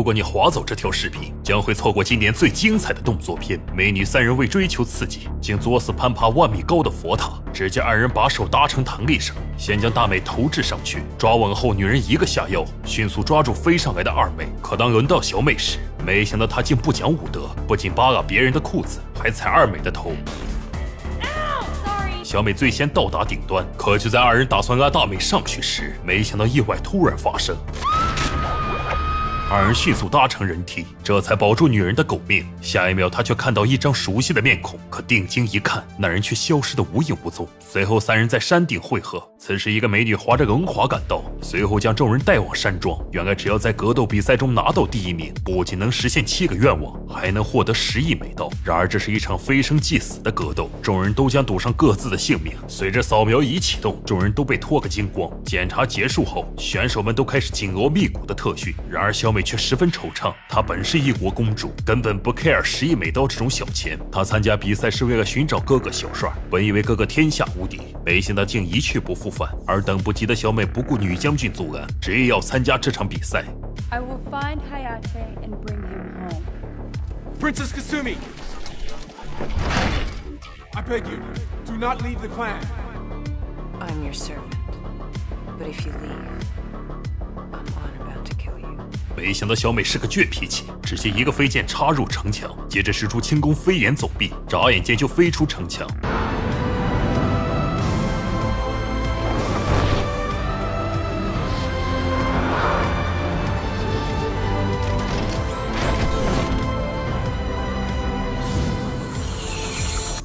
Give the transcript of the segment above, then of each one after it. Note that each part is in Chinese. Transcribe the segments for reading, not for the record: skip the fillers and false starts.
如果你划走这条视频，将会错过今年最精彩的动作片。美女三人为追求刺激，竟作死攀爬1米高的佛塔。只见二人把手搭成弹力绳，先将大美投掷上去，抓稳后，女人一个下腰，迅速抓住飞上来的二美。可当轮到小美时，没想到她竟不讲武德，不仅扒拉别人的裤子，还踩二美的头。小美最先到达顶端，可就在二人打算拉大美上去时，没想到意外突然发生。二人迅速搭乘人梯，这才保住女人的狗命。下一秒，他却看到一张熟悉的面孔，可定睛一看，那人却消失得无影无踪。随后，三人在山顶汇合。此时，一个美女划着轮滑赶到，随后将众人带往山庄。原来，只要在格斗比赛中拿到第1名，不仅能实现7个愿望，还能获得10亿美刀。然而，这是一场非生即死的格斗，众人都将赌上各自的性命。随着扫描仪启动，众人都被脱个精光。检查结束后，选手们都开始紧锣密鼓的特训。然而，小美却十分惆怅，她本是一国公主，根本不 care 10亿美刀这种小钱。她参加比赛是为了寻找哥哥小帅，本以为哥哥天下无敌，没想到竟一去不复返。而等不及的小美不顾女将军阻拦，执意要参加这场比赛。I will find Hayate and bring him home. Princess Kasumi, I beg you, do not leave the clan. I'm your servant, but if you leave, I'm about to kill you. 没想到小美是个倔脾气，直接一个飞剑插入城墙，接着使出轻功飞檐走壁，眨眼间就飞出城墙。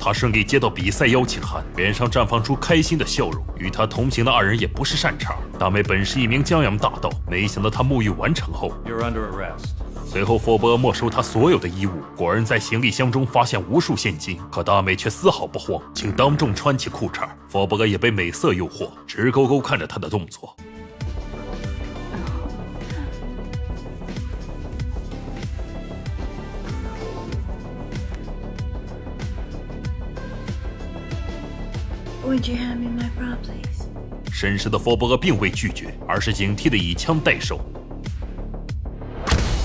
他顺利接到比赛邀请函，脸上绽放出开心的笑容。与他同行的二人也不是善茬，大美本是一名江洋大盗，没想到他沐浴完成后 You're under arrest. 随后佛伯没收他所有的衣物，果然在行李箱中发现无数现金。可大美却丝毫不慌，竟当众穿起裤衩。佛伯也被美色诱惑，直勾勾看着他的动作。Would you hand me my bra, please? 绅士的佛伯并未拒绝，而是警惕地以枪代手。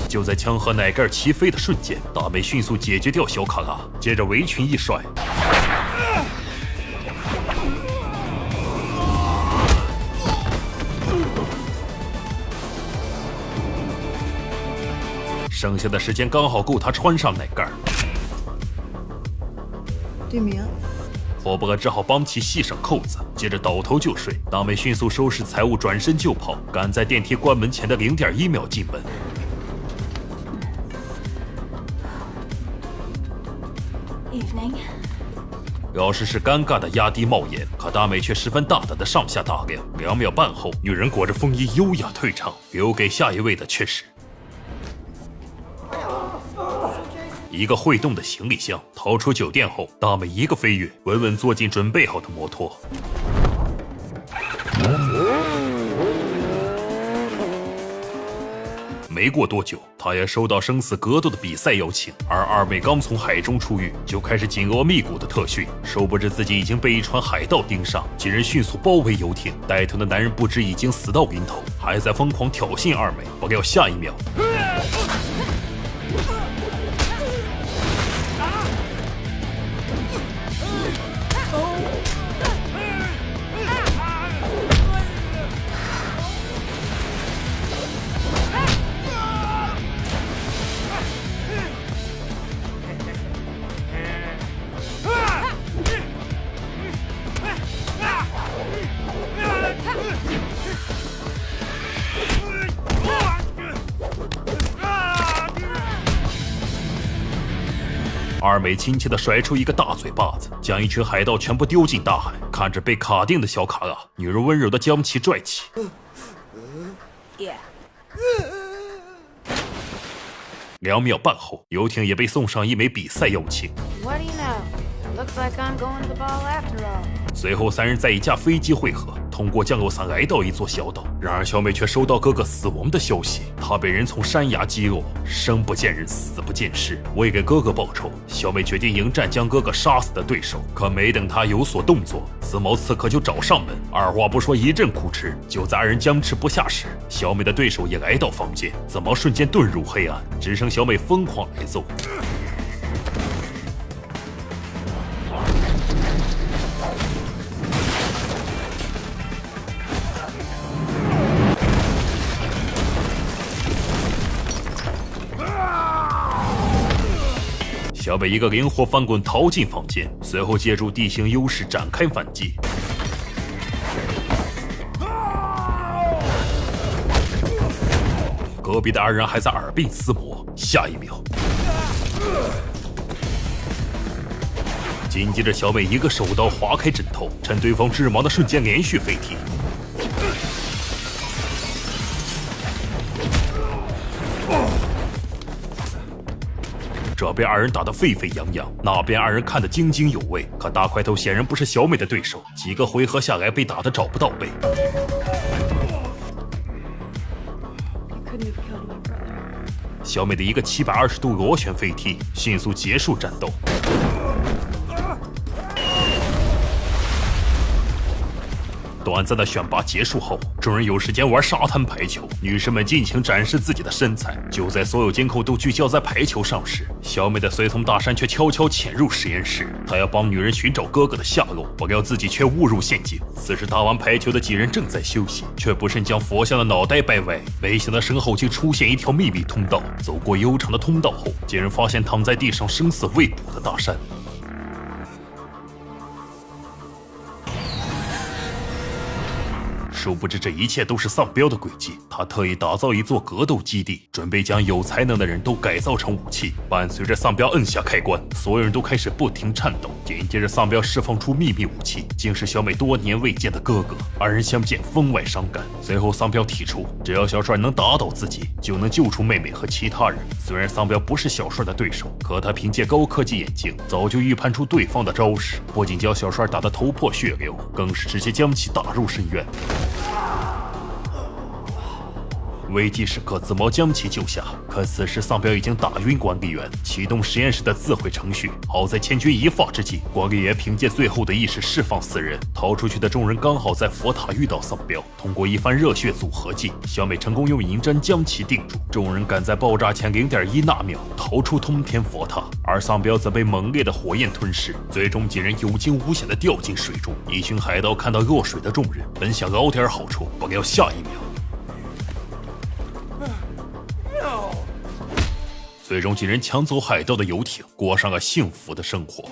就在枪和奶盖齐飞的瞬间，大美迅速解决掉小卡拉，接着围裙一甩，剩下的时间刚好够他穿上奶盖。Do me up. 佛伯只好帮其系上扣子，接着倒头就睡。大美迅速收拾财物，转身就跑，赶在电梯关门前的0.1秒进门。Evening. 老师是尴尬的压低帽檐，可大美却十分大胆的上下打量。2秒半后，女人裹着风衣优雅退场，留给下一位的却是一个会动的行李箱。逃出酒店后，大美一个飞跃，稳稳坐进准备好的摩托。没过多久，他也收到生死格斗的比赛邀请，而二美刚从海中出狱，就开始紧锣密鼓的特训。殊不知自己已经被一船海盗盯上，几人迅速包围游艇。带头的男人不知已经死到临头，还在疯狂挑衅二美。不料下一秒，二美亲切地甩出一个大嘴巴子，将一群海盗全部丢进大海。看着被卡定的小卡拉，女人温柔地将其拽起。Yeah. 2秒半后，游艇也被送上一枚比赛邀请。What do you know? Looks like I'm going to the ball after all. 随后三人在一架飞机会合，通过降落伞来到一座小岛。然而小美却收到哥哥死亡的消息，她被人从山崖击落，生不见人，死不见尸。为给哥哥报仇，小美决定迎战将哥哥杀死的对手。可没等她有所动作，紫毛刺客就找上门，二话不说一阵哭哧。就在二人僵持不下时，小美的对手也来到房间，紫毛瞬间遁入黑暗，只剩小美疯狂挨揍。小美一个灵活翻滚逃进房间，随后借助地形优势展开反击。隔壁的二人还在耳鬓厮磨，下一秒，紧接着小美一个手刀划开枕头，趁对方致盲的瞬间连续飞踢。这边二人打得沸沸扬扬，那边二人看得津津有味。可大块头显然不是小美的对手，几个回合下来被打得找不到北。小美的一个720度螺旋飞踢，迅速结束战斗。短暂的选拔结束后，众人有时间玩沙滩排球，女生们尽情展示自己的身材。就在所有监控都聚焦在排球上时，小美的随从大山却悄悄潜入实验室，他要帮女人寻找哥哥的下落，不料自己却误入陷阱。此时打完排球的几人正在休息，却不慎将佛像的脑袋掰歪，没想到身后竟出现一条秘密通道。走过悠长的通道后，几人发现躺在地上生死未卜的大山。殊不知这一切都是丧彪的诡计，他特意打造一座格斗基地，准备将有才能的人都改造成武器。伴随着丧彪摁下开关，所有人都开始不停颤抖。紧接着丧彪释放出秘密武器，竟是小美多年未见的哥哥。二人相见分外伤感。随后丧彪提出，只要小帅能打倒自己，就能救出妹妹和其他人。虽然丧彪不是小帅的对手，可他凭借高科技眼镜早就预判出对方的招式，不仅将小帅打得头破血流，更是直接将其打入深渊。危机时刻，紫毛将其救下，可此时丧彪已经打晕管理员，启动实验室的自毁程序。好在千钧一发之际，管理员凭借最后的意识释放4人。逃出去的众人刚好在佛塔遇到丧彪，通过一番热血组合技，小美成功用银针将其定住。众人赶在爆炸前0.1纳秒逃出通天佛塔，而丧彪则被猛烈的火焰吞噬。最终几人有惊无险地掉进水中。一群海盗看到落水的众人，本想捞点好处，不料下一秒，最终几人抢走海盗的游艇，过上了幸福的生活。